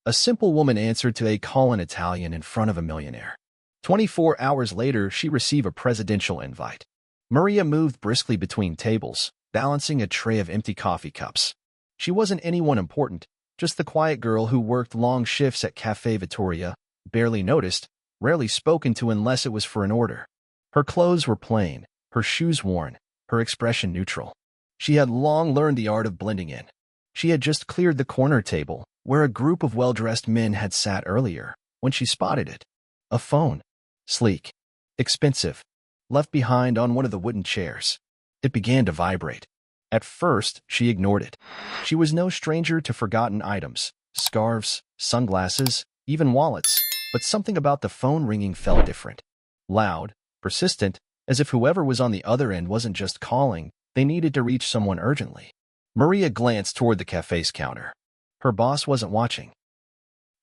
A simple woman answered to a call in Italian in front of a millionaire. 24 hours later, she received a presidential invite. Maria moved briskly between tables, balancing a tray of empty coffee cups. She wasn't anyone important, just the quiet girl who worked long shifts at Café Vittoria, barely noticed, rarely spoken to unless it was for an order. Her clothes were plain, her shoes worn, her expression neutral. She had long learned the art of blending in. She had just cleared the corner table, where a group of well-dressed men had sat earlier, when she spotted it. A phone. Sleek. Expensive. Left behind on one of the wooden chairs. It began to vibrate. At first, she ignored it. She was no stranger to forgotten items, scarves, sunglasses, even wallets, but something about the phone ringing felt different. Loud, persistent, as if whoever was on the other end wasn't just calling, they needed to reach someone urgently. Maria glanced toward the cafe's counter. Her boss wasn't watching.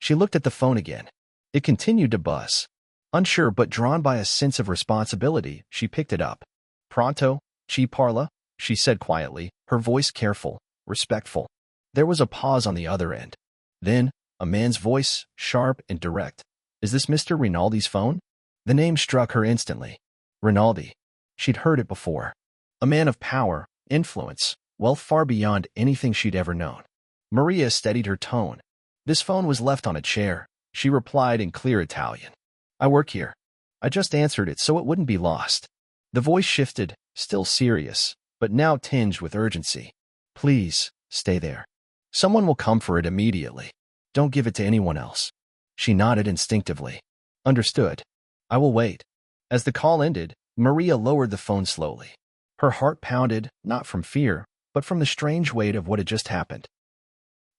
She looked at the phone again. It continued to buzz. Unsure but drawn by a sense of responsibility, she picked it up. "Pronto, ci parla?" she said quietly, her voice careful, respectful. There was a pause on the other end. Then, a man's voice, sharp and direct. "Is this Mr. Rinaldi's phone?" The name struck her instantly. Rinaldi. She'd heard it before. A man of power, influence, wealth far beyond anything she'd ever known. Maria steadied her tone. "This phone was left on a chair," she replied in clear Italian. "I work here. I just answered it so it wouldn't be lost." The voice shifted, still serious, but now tinged with urgency. "Please, stay there. Someone will come for it immediately. Don't give it to anyone else." She nodded instinctively. "Understood. I will wait." As the call ended, Maria lowered the phone slowly. Her heart pounded, not from fear, but from the strange weight of what had just happened.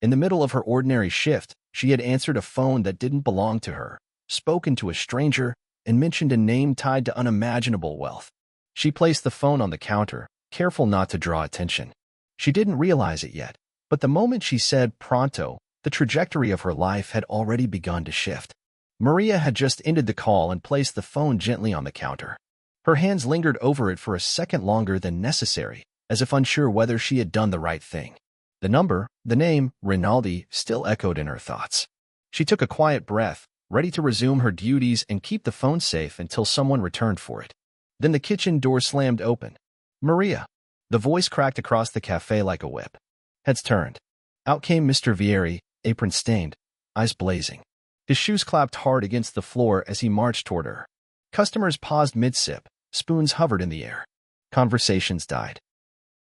In the middle of her ordinary shift, she had answered a phone that didn't belong to her, spoken to a stranger, and mentioned a name tied to unimaginable wealth. She placed the phone on the counter, careful not to draw attention. She didn't realize it yet, but the moment she said pronto, the trajectory of her life had already begun to shift. Maria had just ended the call and placed the phone gently on the counter. Her hands lingered over it for a second longer than necessary, as if unsure whether she had done the right thing. The number, the name, Rinaldi, still echoed in her thoughts. She took a quiet breath, ready to resume her duties and keep the phone safe until someone returned for it. Then the kitchen door slammed open. "Maria." The voice cracked across the cafe like a whip. Heads turned. Out came Mr. Vieri, apron stained, eyes blazing. His shoes clapped hard against the floor as he marched toward her. Customers paused mid-sip, spoons hovered in the air. Conversations died.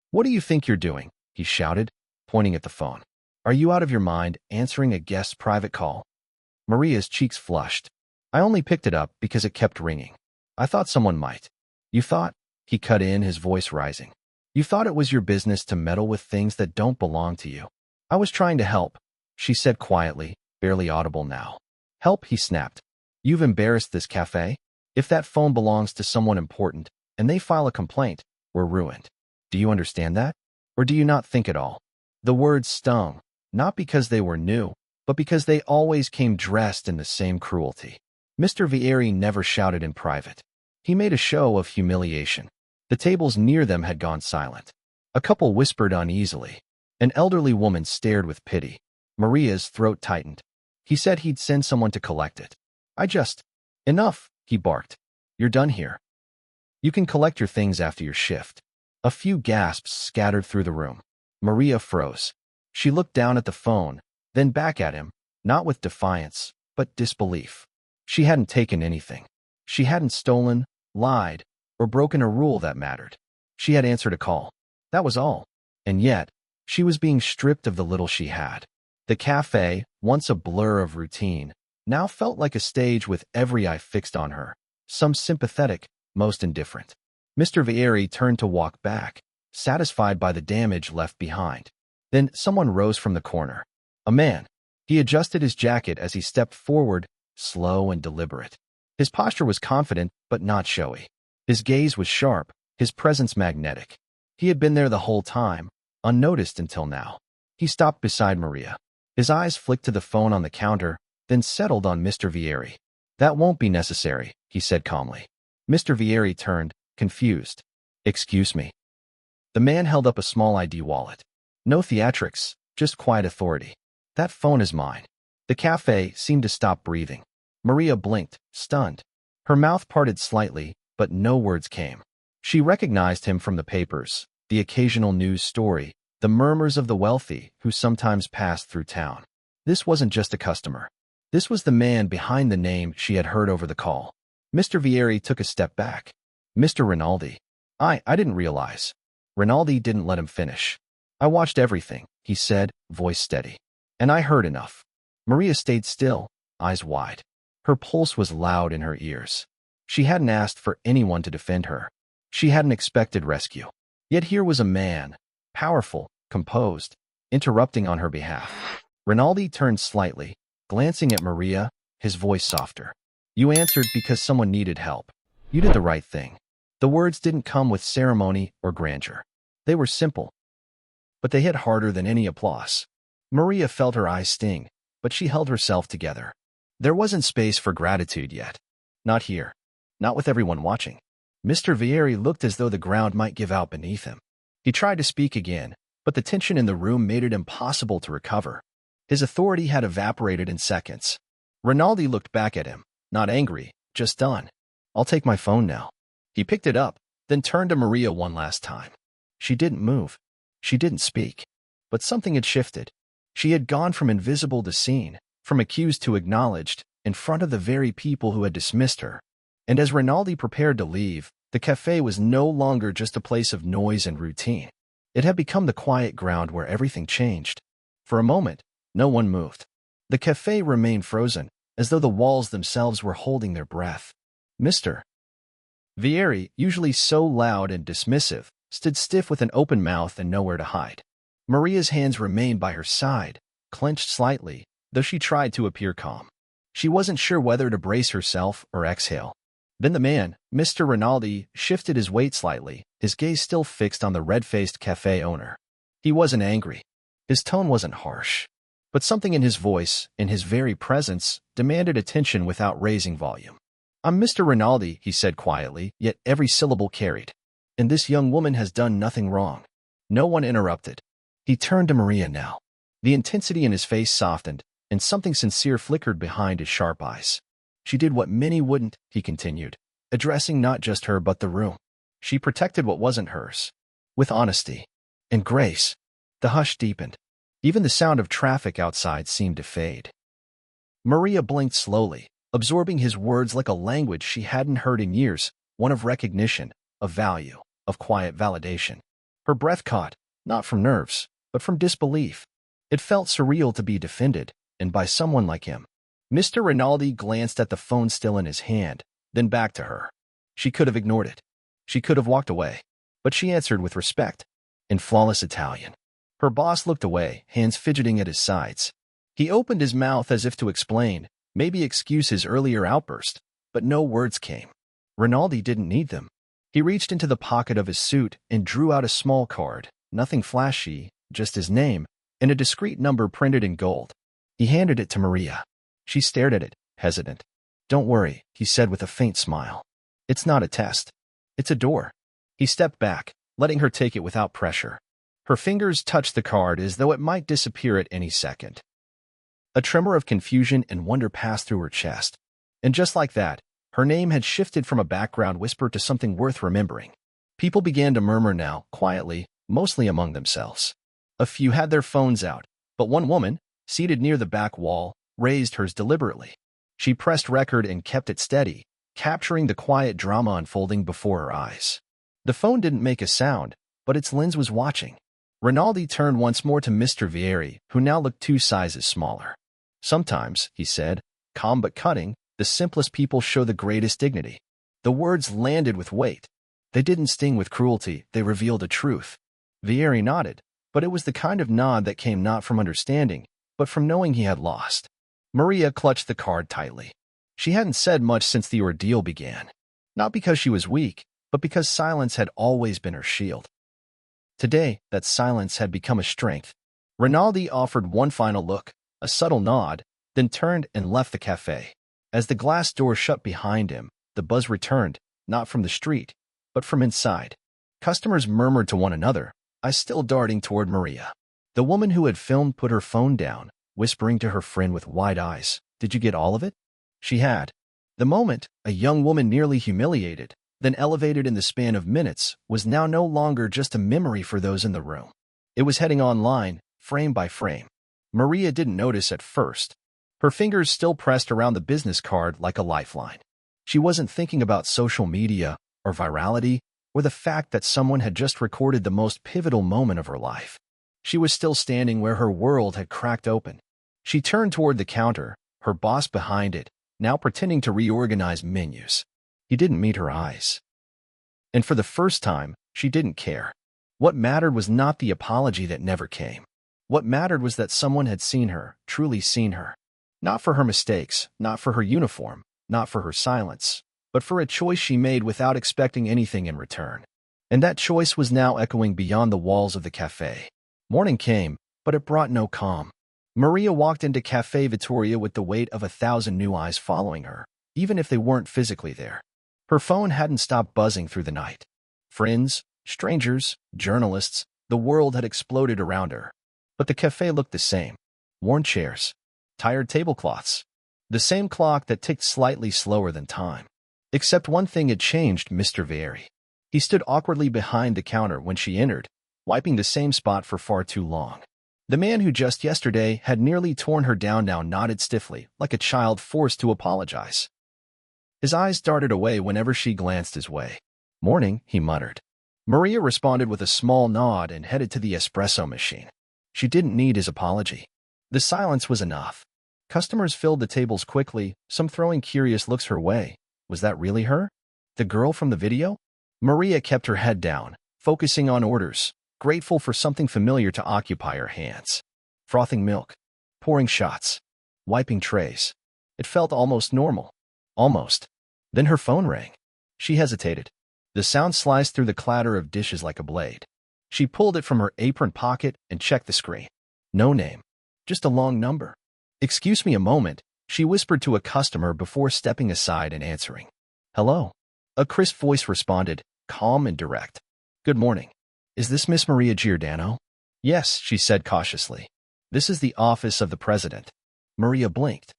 "What do you think you're doing?" he shouted, pointing at the phone. "Are you out of your mind, answering a guest's private call?" Maria's cheeks flushed. "I only picked it up because it kept ringing. I thought someone might." "You thought?" He cut in, his voice rising. "You thought it was your business to meddle with things that don't belong to you." "I was trying to help," she said quietly, barely audible now. "Help?" he snapped. "You've embarrassed this cafe. If that phone belongs to someone important, and they file a complaint, we're ruined. Do you understand that? Or do you not think at all?" The words stung, not because they were new, but because they always came dressed in the same cruelty. Mr. Vieri never shouted in private. He made a show of humiliation. The tables near them had gone silent. A couple whispered uneasily. An elderly woman stared with pity. Maria's throat tightened. He said he'd send someone to collect it. Enough, he barked. "You're done here. You can collect your things after your shift." A few gasps scattered through the room. Maria froze. She looked down at the phone, then back at him, not with defiance, but disbelief. She hadn't taken anything. She hadn't stolen, lied, or broken a rule that mattered. She had answered a call. That was all. And yet, she was being stripped of the little she had. The cafe, once a blur of routine, now felt like a stage with every eye fixed on her, some sympathetic, most indifferent. Mr. Vieri turned to walk back, satisfied by the damage left behind. Then someone rose from the corner. A man. He adjusted his jacket as he stepped forward, slow and deliberate. His posture was confident, but not showy. His gaze was sharp, his presence magnetic. He had been there the whole time, unnoticed until now. He stopped beside Maria. His eyes flicked to the phone on the counter, then settled on Mr. Vieri. "That won't be necessary," he said calmly. Mr. Vieri turned, confused. "Excuse me." The man held up a small ID wallet. "No theatrics, just quiet authority. That phone is mine. The cafe seemed to stop breathing. Maria blinked, stunned. Her mouth parted slightly, but no words came. She recognized him from the papers, the occasional news story, the murmurs of the wealthy who sometimes passed through town. This wasn't just a customer. This was the man behind the name she had heard over the call. Mr. Vieri took a step back. Mr. Rinaldi. I didn't realize. Rinaldi didn't let him finish. I watched everything, he said, voice steady. And I heard enough. Maria stayed still, eyes wide. Her pulse was loud in her ears. She hadn't asked for anyone to defend her. She hadn't expected rescue. Yet here was a man, powerful, composed, interrupting on her behalf. Rinaldi turned slightly, glancing at Maria, his voice softer. You answered because someone needed help. You did the right thing. The words didn't come with ceremony or grandeur. They were simple, but they hit harder than any applause. Maria felt her eyes sting, but she held herself together. There wasn't space for gratitude yet. Not here. Not with everyone watching. Mr. Vieri looked as though the ground might give out beneath him. He tried to speak again, but the tension in the room made it impossible to recover. His authority had evaporated in seconds. Rinaldi looked back at him, not angry, just done. I'll take my phone now. He picked it up, then turned to Maria one last time. She didn't move. She didn't speak. But something had shifted. She had gone from invisible to seen, from accused to acknowledged, in front of the very people who had dismissed her. And as Rinaldi prepared to leave, the cafe was no longer just a place of noise and routine. It had become the quiet ground where everything changed. For a moment, no one moved. The cafe remained frozen, as though the walls themselves were holding their breath. Mr. Vieri, usually so loud and dismissive, stood stiff with an open mouth and nowhere to hide. Maria's hands remained by her side, clenched slightly, though she tried to appear calm. She wasn't sure whether to brace herself or exhale. Then the man, Mr. Rinaldi, shifted his weight slightly, his gaze still fixed on the red-faced cafe owner. He wasn't angry. His tone wasn't harsh. But something in his voice, in his very presence, demanded attention without raising volume. I'm Mr. Rinaldi, he said quietly, yet every syllable carried. And this young woman has done nothing wrong. No one interrupted. He turned to Maria now. The intensity in his face softened, and something sincere flickered behind his sharp eyes. She did what many wouldn't, he continued, addressing not just her but the room. She protected what wasn't hers. With honesty. And grace. The hush deepened. Even the sound of traffic outside seemed to fade. Maria blinked slowly, absorbing his words like a language she hadn't heard in years, one of recognition, of value, of quiet validation. Her breath caught, not from nerves, but from disbelief. It felt surreal to be defended, and by someone like him. Mr. Rinaldi glanced at the phone still in his hand, then back to her. She could have ignored it. She could have walked away. But she answered with respect, in flawless Italian. Her boss looked away, hands fidgeting at his sides. He opened his mouth as if to explain, maybe excuse his earlier outburst, but no words came. Rinaldi didn't need them. He reached into the pocket of his suit and drew out a small card, nothing flashy, just his name, and a discreet number printed in gold. He handed it to Maria. She stared at it, hesitant. Don't worry, he said with a faint smile. It's not a test. It's a door. He stepped back, letting her take it without pressure. Her fingers touched the card as though it might disappear at any second. A tremor of confusion and wonder passed through her chest. And just like that, her name had shifted from a background whisper to something worth remembering. People began to murmur now, quietly, mostly among themselves. A few had their phones out, but one woman, seated near the back wall, raised hers deliberately. She pressed record and kept it steady, capturing the quiet drama unfolding before her eyes. The phone didn't make a sound, but its lens was watching. Rinaldi turned once more to Mr. Vieri, who now looked 2 sizes smaller. Sometimes, he said, calm but cutting, the simplest people show the greatest dignity. The words landed with weight. They didn't sting with cruelty, they revealed a truth. Vieri nodded, but it was the kind of nod that came not from understanding, but from knowing he had lost. Maria clutched the card tightly. She hadn't said much since the ordeal began. Not because she was weak, but because silence had always been her shield. Today, that silence had become a strength. Rinaldi offered one final look, a subtle nod, then turned and left the cafe. As the glass door shut behind him, the buzz returned, not from the street, but from inside. Customers murmured to one another, eyes still darting toward Maria. The woman who had filmed put her phone down, whispering to her friend with wide eyes, "Did you get all of it?" She had. The moment, a young woman nearly humiliated, then elevated in the span of minutes, was now no longer just a memory for those in the room. It was heading online, frame by frame. Maria didn't notice at first. Her fingers still pressed around the business card like a lifeline. She wasn't thinking about social media or virality or the fact that someone had just recorded the most pivotal moment of her life. She was still standing where her world had cracked open. She turned toward the counter, her boss behind it, now pretending to reorganize menus. He didn't meet her eyes. And for the first time, she didn't care. What mattered was not the apology that never came. What mattered was that someone had seen her, truly seen her. Not for her mistakes, not for her uniform, not for her silence, but for a choice she made without expecting anything in return. And that choice was now echoing beyond the walls of the cafe. Morning came, but it brought no calm. Maria walked into Café Vittoria with the weight of 1,000 new eyes following her, even if they weren't physically there. Her phone hadn't stopped buzzing through the night. Friends, strangers, journalists, the world had exploded around her. But the cafe looked the same. Worn chairs, tired tablecloths, the same clock that ticked slightly slower than time. Except one thing had changed: Mr. Vieri. He stood awkwardly behind the counter when she entered, wiping the same spot for far too long. The man who just yesterday had nearly torn her down now nodded stiffly, like a child forced to apologize. His eyes darted away whenever she glanced his way. "Morning," he muttered. Maria responded with a small nod and headed to the espresso machine. She didn't need his apology. The silence was enough. Customers filled the tables quickly, some throwing curious looks her way. Was that really her? The girl from the video? Maria kept her head down, focusing on orders, grateful for something familiar to occupy her hands. Frothing milk, pouring shots, wiping trays. It felt almost normal. Almost. Then her phone rang. She hesitated. The sound sliced through the clatter of dishes like a blade. She pulled it from her apron pocket and checked the screen. No name. Just a long number. "Excuse me a moment," she whispered to a customer before stepping aside and answering. "Hello." A crisp voice responded, calm and direct. "Good morning. Is this Miss Maria Giordano?" "Yes," she said cautiously. "This is the office of the president." Maria blinked.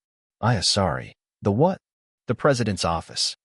Sorry. The what?" "The president's office."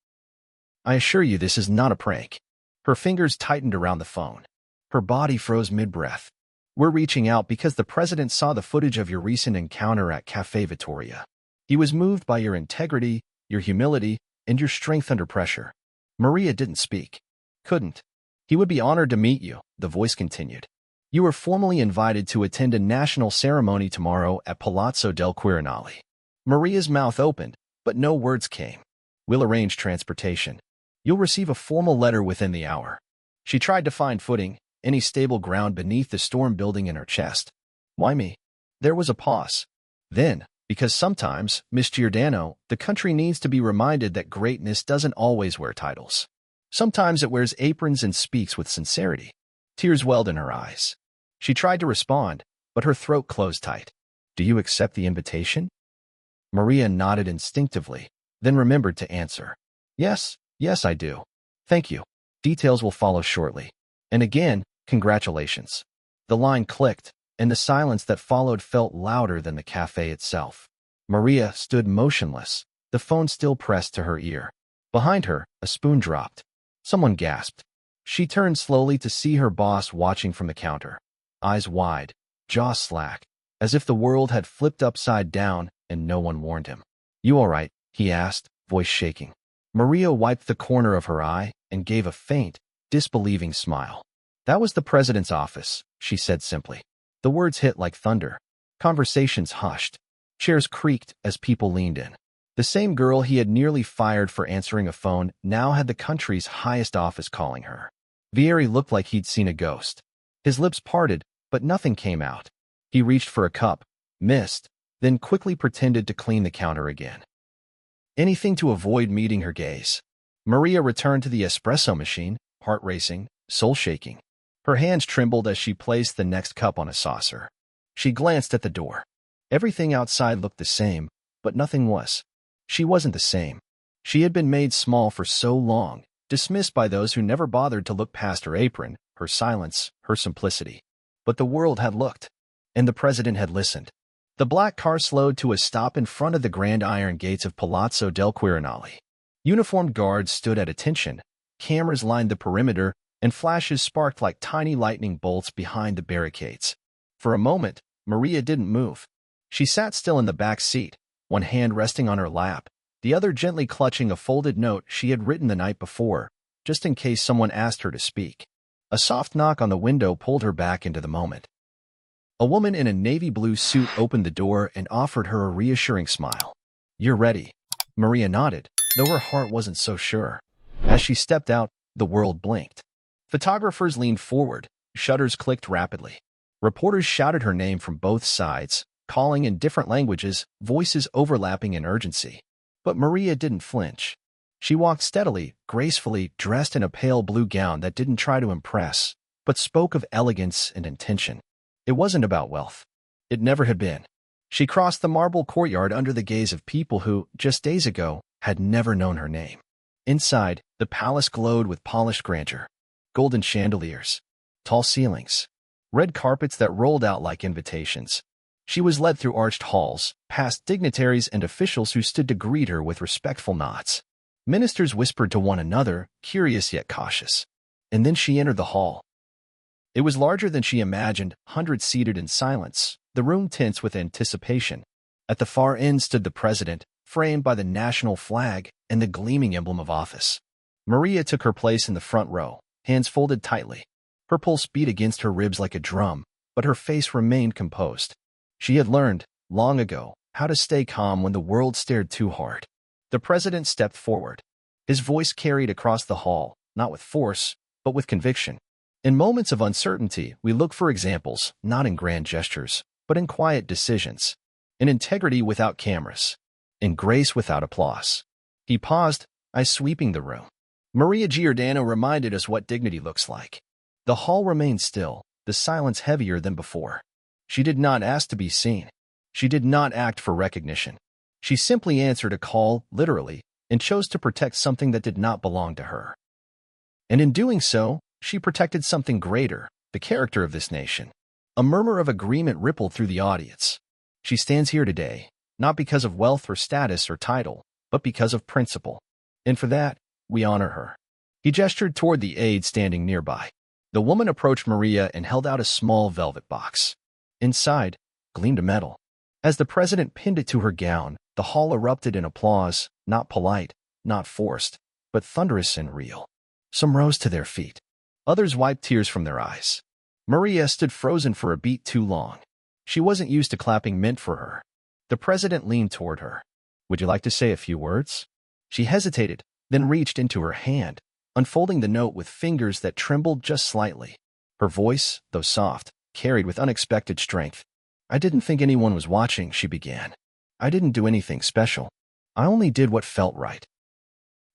"I assure you this is not a prank." Her fingers tightened around the phone. Her body froze mid-breath. "We're reaching out because the president saw the footage of your recent encounter at Café Vittoria. He was moved by your integrity, your humility, and your strength under pressure." Maria didn't speak. Couldn't. "He would be honored to meet you," the voice continued. "You are formally invited to attend a national ceremony tomorrow at Palazzo del Quirinale." Maria's mouth opened, but no words came. "We'll arrange transportation. You'll receive a formal letter within the hour." She tried to find footing, any stable ground beneath the storm building in her chest. "Why me?" There was a pause. Then, "Because sometimes, Miss Giordano, the country needs to be reminded that greatness doesn't always wear titles. Sometimes it wears aprons and speaks with sincerity." Tears welled in her eyes. She tried to respond, but her throat closed tight. "Do you accept the invitation?" Maria nodded instinctively, then remembered to answer. Yes, I do. Thank you. Details will follow shortly. And again, congratulations." The line clicked, and the silence that followed felt louder than the cafe itself. Maria stood motionless, the phone still pressed to her ear. Behind her, a spoon dropped. Someone gasped. She turned slowly to see her boss watching from the counter. Eyes wide, jaw slack, as if the world had flipped upside down and no one warned him. "You all right?" he asked, voice shaking. Maria wiped the corner of her eye and gave a faint, disbelieving smile. "That was the president's office," she said simply. The words hit like thunder. Conversations hushed. Chairs creaked as people leaned in. The same girl he had nearly fired for answering a phone now had the country's highest office calling her. Vieri looked like he'd seen a ghost. His lips parted, but nothing came out. He reached for a cup, missed, then quickly pretended to clean the counter again. Anything to avoid meeting her gaze. Maria returned to the espresso machine, heart racing, soul shaking. Her hands trembled as she placed the next cup on a saucer. She glanced at the door. Everything outside looked the same, but nothing was. She wasn't the same. She had been made small for so long, dismissed by those who never bothered to look past her apron, her silence, her simplicity. But the world had looked, and the president had listened. The black car slowed to a stop in front of the grand iron gates of Palazzo del Quirinale. Uniformed guards stood at attention, cameras lined the perimeter, and flashes sparked like tiny lightning bolts behind the barricades. For a moment, Maria didn't move. She sat still in the back seat, one hand resting on her lap, the other gently clutching a folded note she had written the night before, just in case someone asked her to speak. A soft knock on the window pulled her back into the moment. A woman in a navy blue suit opened the door and offered her a reassuring smile. "You're ready." Maria nodded, though her heart wasn't so sure. As she stepped out, the world blinked. Photographers leaned forward, shutters clicked rapidly. Reporters shouted her name from both sides, calling in different languages, voices overlapping in urgency. But Maria didn't flinch. She walked steadily, gracefully, dressed in a pale blue gown that didn't try to impress, but spoke of elegance and intention. It wasn't about wealth. It never had been. She crossed the marble courtyard under the gaze of people who, just days ago, had never known her name. Inside, the palace glowed with polished grandeur. Golden chandeliers, tall ceilings, red carpets that rolled out like invitations. She was led through arched halls, past dignitaries and officials who stood to greet her with respectful nods. Ministers whispered to one another, curious yet cautious. And then she entered the hall. It was larger than she imagined, hundreds seated in silence, the room tense with anticipation. At the far end stood the president, framed by the national flag and the gleaming emblem of office. Maria took her place in the front row, hands folded tightly. Her pulse beat against her ribs like a drum, but her face remained composed. She had learned, long ago, how to stay calm when the world stared too hard. The president stepped forward. His voice carried across the hall, not with force, but with conviction. In moments of uncertainty, we look for examples, not in grand gestures, but in quiet decisions. In integrity without cameras. In grace without applause. He paused, eyes sweeping the room. Maria Giordano reminded us what dignity looks like. The hall remained still, the silence heavier than before. She did not ask to be seen. She did not act for recognition. She simply answered a call, literally, and chose to protect something that did not belong to her. And in doing so, she protected something greater, the character of this nation. A murmur of agreement rippled through the audience. She stands here today, not because of wealth or status or title, but because of principle. And for that, we honor her. He gestured toward the aide standing nearby. The woman approached Maria and held out a small velvet box. Inside, gleamed a medal. As the president pinned it to her gown, the hall erupted in applause, not polite, not forced, but thunderous and real. Some rose to their feet. Others wiped tears from their eyes. Maria stood frozen for a beat too long. She wasn't used to clapping meant for her. The president leaned toward her. "Would you like to say a few words?" She hesitated, then reached into her hand, unfolding the note with fingers that trembled just slightly. Her voice, though soft, carried with unexpected strength. "I didn't think anyone was watching," she began. "I didn't do anything special. I only did what felt right."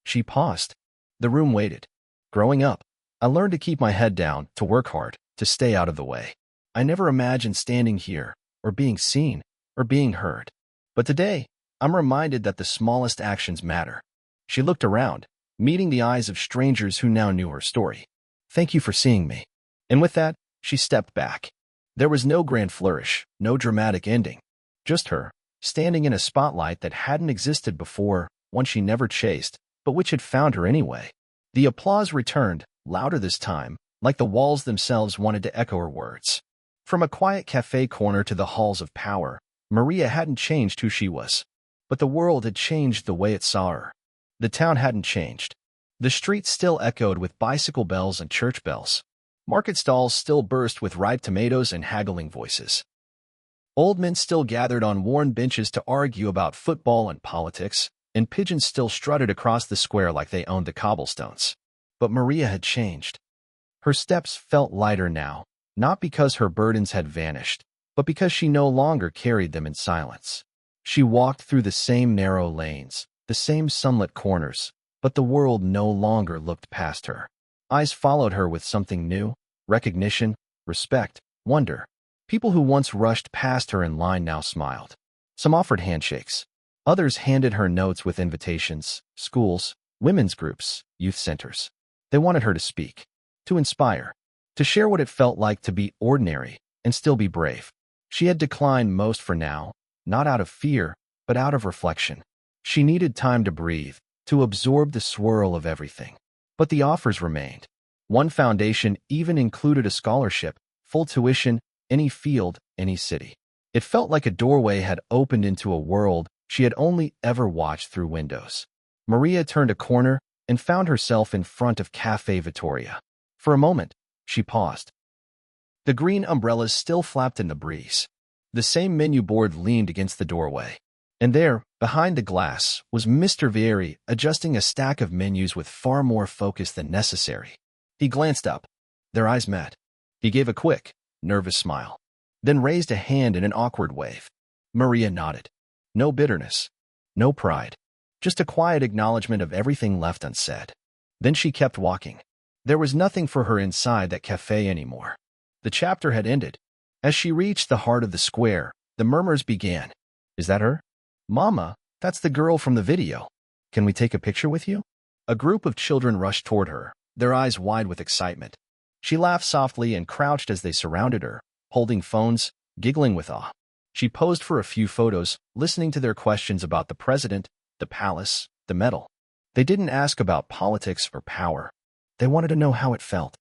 She paused. The room waited. Growing up, I learned to keep my head down, to work hard, to stay out of the way. I never imagined standing here, or being seen, or being heard. But today, I'm reminded that the smallest actions matter. She looked around, meeting the eyes of strangers who now knew her story. "Thank you for seeing me." And with that, she stepped back. There was no grand flourish, no dramatic ending. Just her, standing in a spotlight that hadn't existed before, one she never chased, but which had found her anyway. The applause returned, louder this time, like the walls themselves wanted to echo her words. From a quiet cafe corner to the halls of power, Maria hadn't changed who she was. But the world had changed the way it saw her. The town hadn't changed. The streets still echoed with bicycle bells and church bells. Market stalls still burst with ripe tomatoes and haggling voices. Old men still gathered on worn benches to argue about football and politics, and pigeons still strutted across the square like they owned the cobblestones. But Maria had changed. Her steps felt lighter now, not because her burdens had vanished, but because she no longer carried them in silence. She walked through the same narrow lanes, the same sunlit corners, but the world no longer looked past her. Eyes followed her with something new: recognition, respect, wonder. People who once rushed past her in line now smiled. Some offered handshakes. Others handed her notes with invitations: schools, women's groups, youth centers. They wanted her to speak, to inspire, to share what it felt like to be ordinary and still be brave. She had declined most for now, not out of fear, but out of reflection. She needed time to breathe, to absorb the swirl of everything. But the offers remained. One foundation even included a scholarship, full tuition, any field, any city. It felt like a doorway had opened into a world she had only ever watched through windows. Maria turned a corner and found herself in front of Café Vittoria. For a moment, she paused. The green umbrellas still flapped in the breeze. The same menu board leaned against the doorway. And there, behind the glass, was Mr. Vieri adjusting a stack of menus with far more focus than necessary. He glanced up. Their eyes met. He gave a quick, nervous smile, then raised a hand in an awkward wave. Maria nodded. No bitterness. No pride. Just a quiet acknowledgement of everything left unsaid. Then she kept walking. There was nothing for her inside that cafe anymore. The chapter had ended. As she reached the heart of the square, the murmurs began. Is that her? Mama, that's the girl from the video. Can we take a picture with you? A group of children rushed toward her, their eyes wide with excitement. She laughed softly and crouched as they surrounded her, holding phones, giggling with awe. She posed for a few photos, listening to their questions about the president, the palace, the medal. They didn't ask about politics or power. They wanted to know how it felt.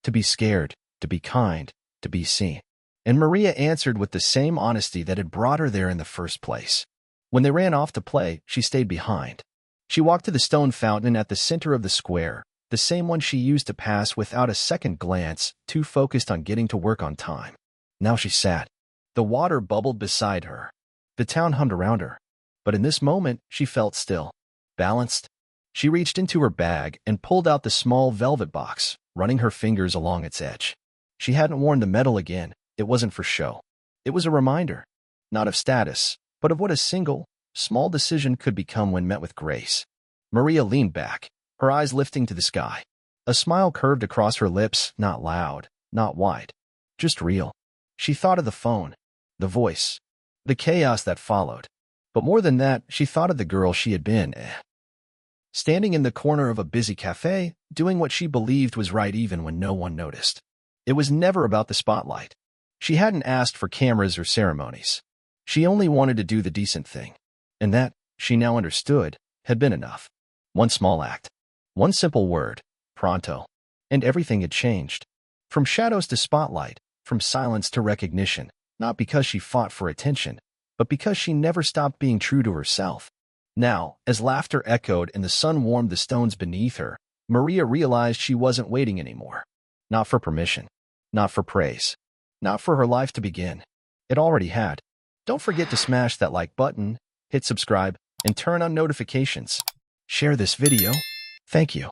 To be scared, to be kind, to be seen. And Maria answered with the same honesty that had brought her there in the first place. When they ran off to play, she stayed behind. She walked to the stone fountain at the center of the square, the same one she used to pass without a second glance, too focused on getting to work on time. Now she sat. The water bubbled beside her. The town hummed around her. But in this moment, she felt still, balanced. She reached into her bag and pulled out the small velvet box, running her fingers along its edge. She hadn't worn the medal again. It wasn't for show. It was a reminder, not of status, but of what a single, small decision could become when met with grace. Maria leaned back, her eyes lifting to the sky. A smile curved across her lips, not loud, not wide, just real. She thought of the phone, the voice, the chaos that followed. But more than that, she thought of the girl she had been. Standing in the corner of a busy cafe, doing what she believed was right even when no one noticed. It was never about the spotlight. She hadn't asked for cameras or ceremonies. She only wanted to do the decent thing. And that, she now understood, had been enough. One small act. One simple word. Pronto. And everything had changed. From shadows to spotlight, from silence to recognition, not because she fought for attention, but because she never stopped being true to herself. Now, as laughter echoed and the sun warmed the stones beneath her, Maria realized she wasn't waiting anymore. Not for permission. Not for praise. Not for her life to begin. It already had. Don't forget to smash that like button, hit subscribe, and turn on notifications. Share this video. Thank you.